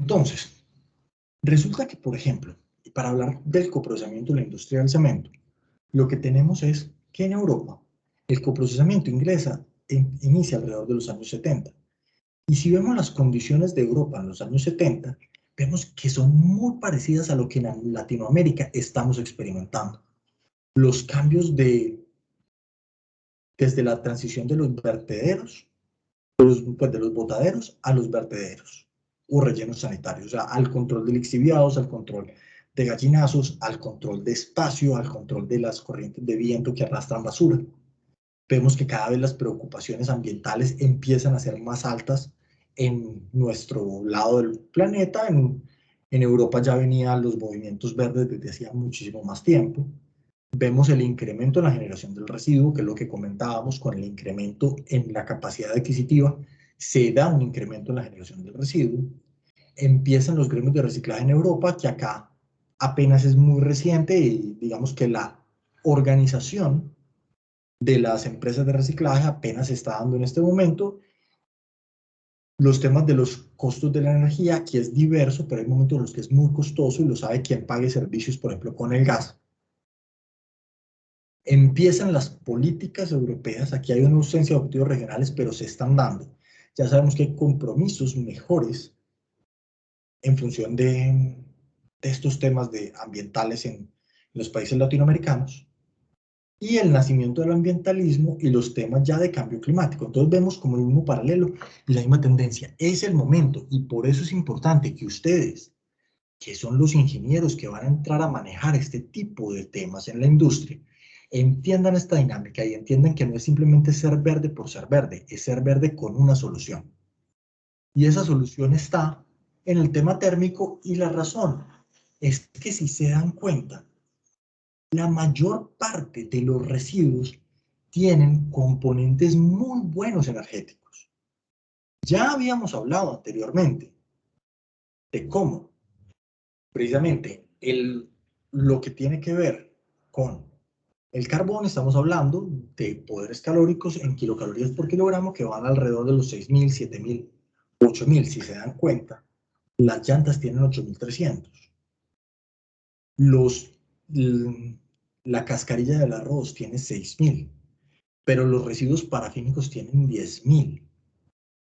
Entonces, resulta que, por ejemplo, para hablar del coprocesamiento de la industria del cemento, lo que tenemos es que en Europa el coprocesamiento inicia alrededor de los años 70. Y si vemos las condiciones de Europa en los años 70, vemos que son muy parecidas a lo que en Latinoamérica estamos experimentando. Los cambios desde la transición de los vertederos, de los botaderos a los vertederos o rellenos sanitarios, o sea, al control de lixiviados, al control de gallinazos, al control de espacio, al control de las corrientes de viento que arrastran basura. Vemos que cada vez las preocupaciones ambientales empiezan a ser más altas en nuestro lado del planeta. En Europa ya venían los movimientos verdes desde hacía muchísimo más tiempo. Vemos el incremento en la generación del residuo, que es lo que comentábamos, con el incremento en la capacidad adquisitiva, se da un incremento en la generación del residuo. Empiezan los gremios de reciclaje en Europa, que acá apenas es muy reciente, y digamos que la organización de las empresas de reciclaje apenas se está dando en este momento. Los temas de los costos de la energía, aquí es diverso, pero hay momentos en los que es muy costoso y lo sabe quien pague servicios, por ejemplo, con el gas. Empiezan las políticas europeas, aquí hay una ausencia de objetivos regionales, pero se están dando. Ya sabemos que hay compromisos mejores en función de estos temas ambientales en los países latinoamericanos, y el nacimiento del ambientalismo y los temas ya de cambio climático. Entonces vemos como el mismo paralelo y la misma tendencia. Es el momento, y por eso es importante que ustedes, que son los ingenieros que van a entrar a manejar este tipo de temas en la industria, entiendan esta dinámica y entiendan que no es simplemente ser verde por ser verde, es ser verde con una solución. Y esa solución está en el tema térmico, y la razón es que, si se dan cuenta, la mayor parte de los residuos tienen componentes muy buenos energéticos. Ya habíamos hablado anteriormente de cómo precisamente lo que tiene que ver con el carbón, estamos hablando de poderes calóricos en kilocalorías por kilogramo que van alrededor de los 6.000, 7.000, 8.000. Si se dan cuenta, las llantas tienen 8.300. La cascarilla del arroz tiene 6.000. Pero los residuos parafínicos tienen 10.000.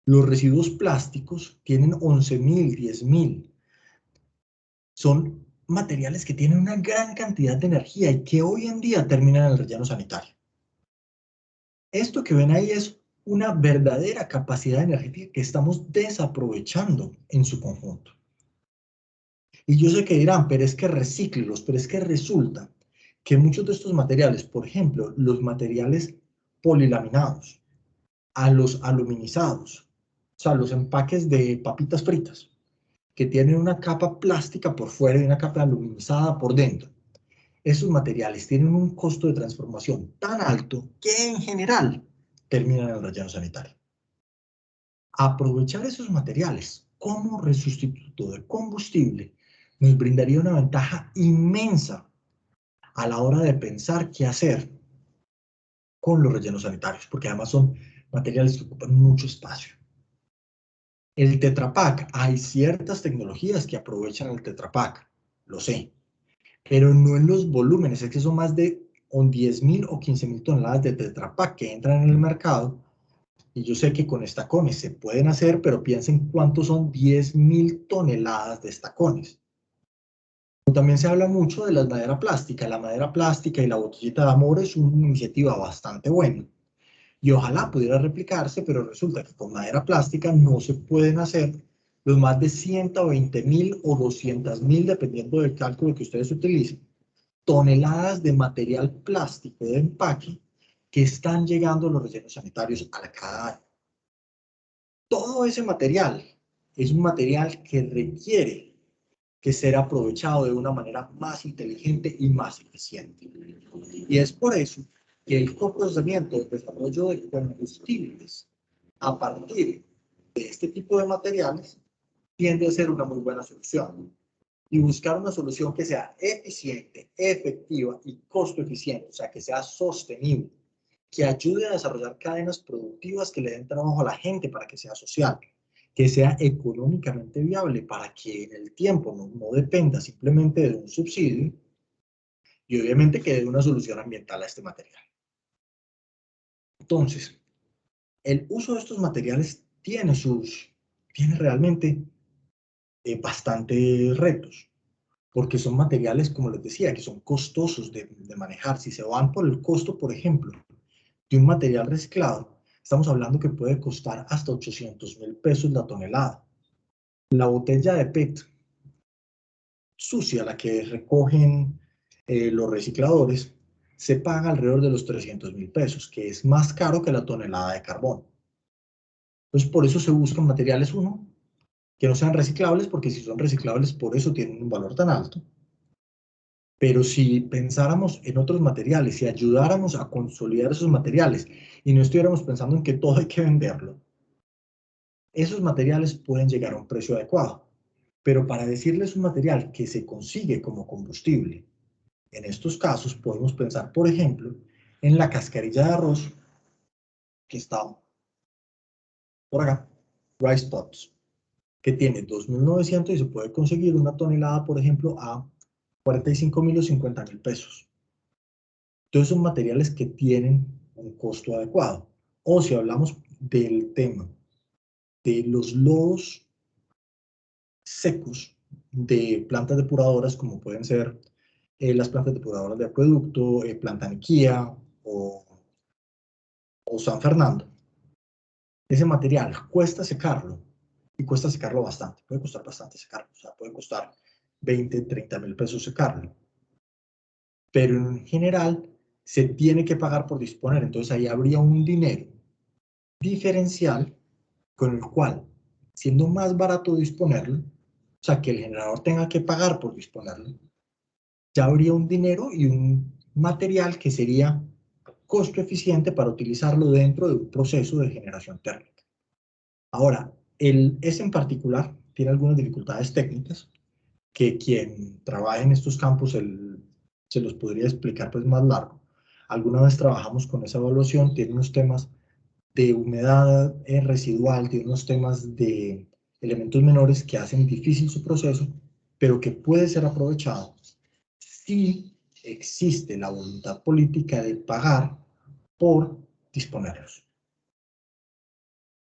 Los residuos plásticos tienen 11.000, 10.000. Son materiales que tienen una gran cantidad de energía y que hoy en día terminan en el relleno sanitario. Esto que ven ahí es una verdadera capacidad energética que estamos desaprovechando en su conjunto. Y yo sé que dirán, pero es que recíclelos, pero es que resulta que muchos de estos materiales, por ejemplo, los materiales polilaminados, a los aluminizados, o sea, los empaques de papitas fritas, que tienen una capa plástica por fuera y una capa aluminizada por dentro. Esos materiales tienen un costo de transformación tan alto que en general terminan en el relleno sanitario. Aprovechar esos materiales como sustituto de combustible nos brindaría una ventaja inmensa a la hora de pensar qué hacer con los rellenos sanitarios, porque además son materiales que ocupan mucho espacio. El Tetra Pak, hay ciertas tecnologías que aprovechan el Tetra Pak, lo sé, pero no en los volúmenes. Es que son más de 10.000 o 15.000 toneladas de Tetra Pak que entran en el mercado, y yo sé que con estacones se pueden hacer, pero piensen cuántos son 10.000 toneladas de estacones. También se habla mucho de la madera plástica. La madera plástica y la botellita de amor es una iniciativa bastante buena, y ojalá pudiera replicarse, pero resulta que con madera plástica no se pueden hacer los más de 120.000 o 200.000, dependiendo del cálculo que ustedes utilicen, toneladas de material plástico de empaque que están llegando a los rellenos sanitarios a cada año. Todo ese material es un material que requiere que ser aprovechado de una manera más inteligente y más eficiente. Y es por eso que el coprocesamiento, el desarrollo de combustibles a partir de este tipo de materiales, tiende a ser una muy buena solución. Y buscar una solución que sea eficiente, efectiva y costo eficiente, o sea, que sea sostenible, que ayude a desarrollar cadenas productivas que le den trabajo a la gente para que sea social, que sea económicamente viable para que en el tiempo no dependa simplemente de un subsidio y obviamente que dé una solución ambiental a este material. Entonces, el uso de estos materiales tiene realmente bastantes retos, porque son materiales, como les decía, que son costosos de manejar. Si se van por el costo, por ejemplo, de un material reciclado, estamos hablando que puede costar hasta 800.000 pesos la tonelada. La botella de PET sucia, la que recogen los recicladores, se paga alrededor de los 300.000 pesos, que es más caro que la tonelada de carbón. Entonces, por eso se buscan materiales, uno, que no sean reciclables, porque si son reciclables, por eso tienen un valor tan alto. Pero si pensáramos en otros materiales y ayudáramos a consolidar esos materiales y no estuviéramos pensando en que todo hay que venderlo, esos materiales pueden llegar a un precio adecuado. Pero para decirles un material que se consigue como combustible, en estos casos podemos pensar, por ejemplo, en la cascarilla de arroz que está por acá, Rice Pots, que tiene 2.900 y se puede conseguir una tonelada, por ejemplo, a 45.000 o 50.000 pesos. Entonces son materiales que tienen un costo adecuado. O si hablamos del tema de los lodos secos de plantas depuradoras, como pueden ser las plantas depuradoras de acueducto, Planta Niquía o San Fernando, ese material cuesta secarlo y cuesta secarlo bastante, puede costar bastante secarlo, o sea, puede costar 20, 30.000 pesos secarlo, pero en general se tiene que pagar por disponer, entonces ahí habría un dinero diferencial con el cual, siendo más barato disponerlo, o sea, que el generador tenga que pagar por disponerlo, ya habría un dinero y un material que sería costo eficiente para utilizarlo dentro de un proceso de generación térmica. Ahora, ese en particular tiene algunas dificultades técnicas que quien trabaja en estos campos se los podría explicar pues más largo. Alguna vez trabajamos con esa evaluación, tiene unos temas de humedad residual, tiene unos temas de elementos menores que hacen difícil su proceso, pero que puede ser aprovechado si existe la voluntad política de pagar por disponerlos.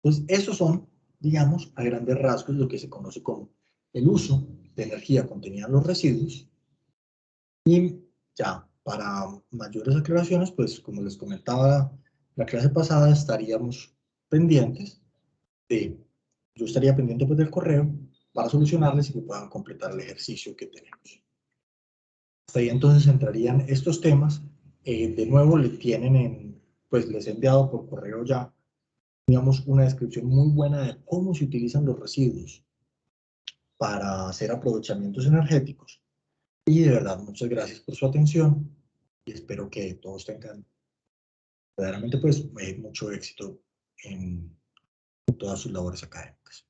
Entonces, esos son, digamos, a grandes rasgos lo que se conoce como el uso de energía contenida en los residuos. Y ya, para mayores aclaraciones, pues como les comentaba la clase pasada, estaríamos pendientes yo estaría pendiente pues del correo para solucionarles y que puedan completar el ejercicio que tenemos. Hasta ahí entonces entrarían estos temas. De nuevo pues les he enviado por correo ya, digamos, una descripción muy buena de cómo se utilizan los residuos para hacer aprovechamientos energéticos. Y de verdad, muchas gracias por su atención y espero que todos tengan verdaderamente pues mucho éxito en todas sus labores académicas.